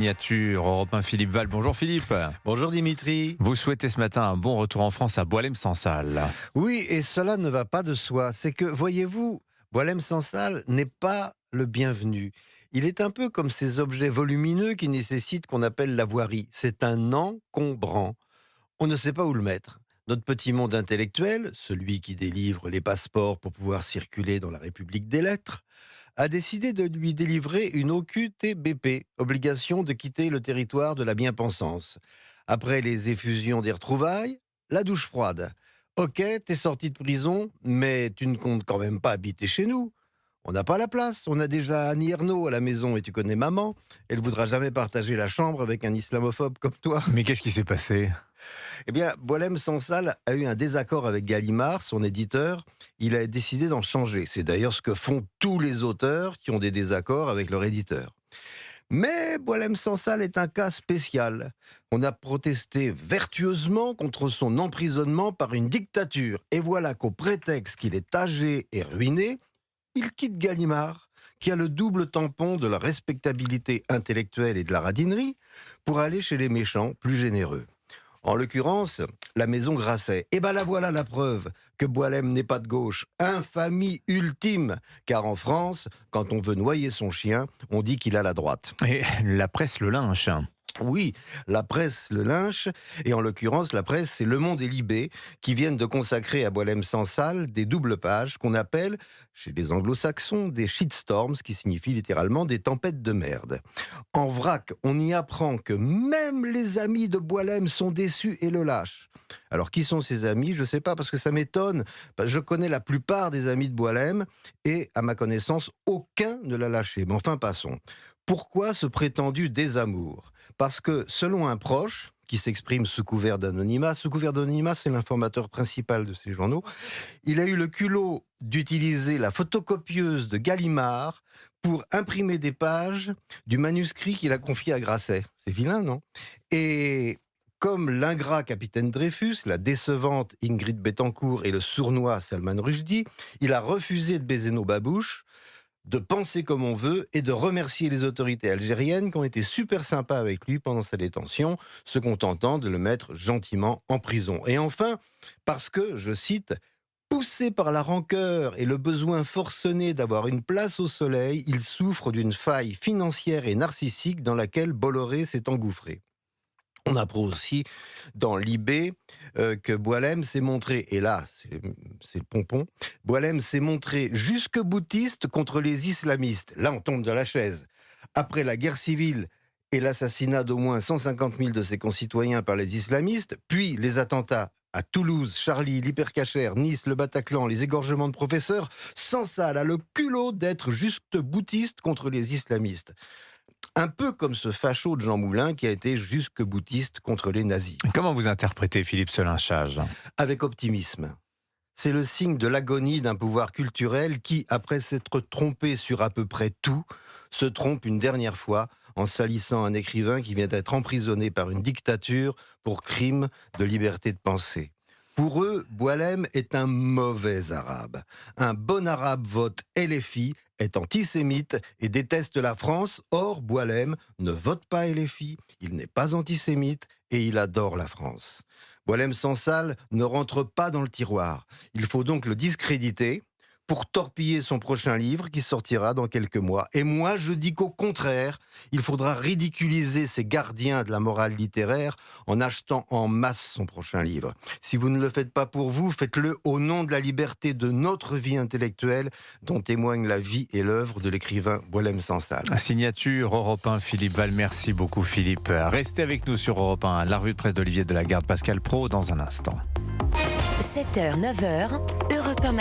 Signature Europe 1, Philippe Val. Bonjour Philippe. Bonjour Dimitri. Vous souhaitez ce matin un bon retour en France à Boualem-Sansal. Oui, et cela ne va pas de soi. C'est que, voyez-vous, Boualem-Sansal n'est pas le bienvenu. Il est un peu comme ces objets volumineux qui nécessitent qu'on appelle la voirie. C'est un encombrant. On ne sait pas où le mettre. Notre petit monde intellectuel, celui qui délivre les passeports pour pouvoir circuler dans la République des lettres, a décidé de lui délivrer une OQTBP, obligation de quitter le territoire de la bien-pensance. Après les effusions des retrouvailles, la douche froide. Ok, t'es sorti de prison, mais tu ne comptes quand même pas habiter chez nous. On n'a pas la place, on a déjà Annie Ernaux à la maison et tu connais maman. Elle voudra jamais partager la chambre avec un islamophobe comme toi. Mais qu'est-ce qui s'est passé ? Eh bien, Boualem-Sansal a eu un désaccord avec Gallimard, son éditeur. Il a décidé d'en changer. C'est d'ailleurs ce que font tous les auteurs qui ont des désaccords avec leur éditeur. Mais Boualem-Sansal est un cas spécial. On a protesté vertueusement contre son emprisonnement par une dictature. Et voilà qu'au prétexte qu'il est âgé et ruiné, il quitte Gallimard, qui a le double tampon de la respectabilité intellectuelle et de la radinerie, pour aller chez les méchants plus généreux. En l'occurrence, la maison Grasset. Et ben là voilà la preuve que Boualem n'est pas de gauche. Infamie ultime. Car en France, quand on veut noyer son chien, on dit qu'il a la droite. Et la presse le lynche. Oui, la presse le lynche, et en l'occurrence, la presse, c'est Le Monde et Libé, qui viennent de consacrer à Boualem-Sansal des doubles pages qu'on appelle, chez les anglo-saxons, des shitstorms, qui signifie littéralement des tempêtes de merde. En vrac, on y apprend que même les amis de Boualem sont déçus et le lâchent. Alors, qui sont ces amis ? Je ne sais pas, parce que ça m'étonne. Je connais la plupart des amis de Boualem, et à ma connaissance, aucun ne l'a lâché. Mais enfin, passons. Pourquoi ce prétendu désamour ? Parce que, selon un proche, qui s'exprime sous couvert d'anonymat, c'est l'informateur principal de ces journaux, il a eu le culot d'utiliser la photocopieuse de Gallimard pour imprimer des pages du manuscrit qu'il a confié à Grasset. C'est vilain, non ? Et comme l'ingrat capitaine Dreyfus, la décevante Ingrid Betancourt et le sournois Salman Rushdie, il a refusé de baiser nos babouches, de penser comme on veut et de remercier les autorités algériennes qui ont été super sympas avec lui pendant sa détention, se contentant de le mettre gentiment en prison. Et enfin, parce que, je cite, « poussé par la rancœur et le besoin forcené d'avoir une place au soleil, il souffre d'une faille financière et narcissique dans laquelle Bolloré s'est engouffré ». On apprend aussi dans Libé que Boualem s'est montré, et là c'est le pompon, Boualem s'est montré jusque-boutiste contre les islamistes. Là on tombe de la chaise. Après la guerre civile et l'assassinat d'au moins 150 000 de ses concitoyens par les islamistes, puis les attentats à Toulouse, Charlie, l'Hypercacher, Nice, le Bataclan, les égorgements de professeurs, Sansal a le culot d'être jusque-boutiste contre les islamistes. Un peu comme ce facho de Jean Moulin qui a été jusque-boutiste contre les nazis. Comment vous interprétez, Philippe, ce lynchage ? Avec optimisme. C'est le signe de l'agonie d'un pouvoir culturel qui, après s'être trompé sur à peu près tout, se trompe une dernière fois en salissant un écrivain qui vient d'être emprisonné par une dictature pour crime de liberté de pensée. Pour eux, Boualem est un mauvais arabe. Un bon arabe vote LFI, est antisémite et déteste la France. Or, Boualem ne vote pas LFI, il n'est pas antisémite et il adore la France. Boualem-Sansal ne rentre pas dans le tiroir. Il faut donc le discréditer pour torpiller son prochain livre qui sortira dans quelques mois. Et moi, je dis qu'au contraire, il faudra ridiculiser ces gardiens de la morale littéraire en achetant en masse son prochain livre. Si vous ne le faites pas pour vous, faites-le au nom de la liberté de notre vie intellectuelle dont témoigne la vie et l'œuvre de l'écrivain Boualem-Sansal. Signature Europe 1, Philippe Val. Merci beaucoup, Philippe. Restez avec nous sur Europe 1. La revue de presse d'Olivier Delagarde, Pascal Praud, dans un instant. 7h, 9h, Europe 1 matin.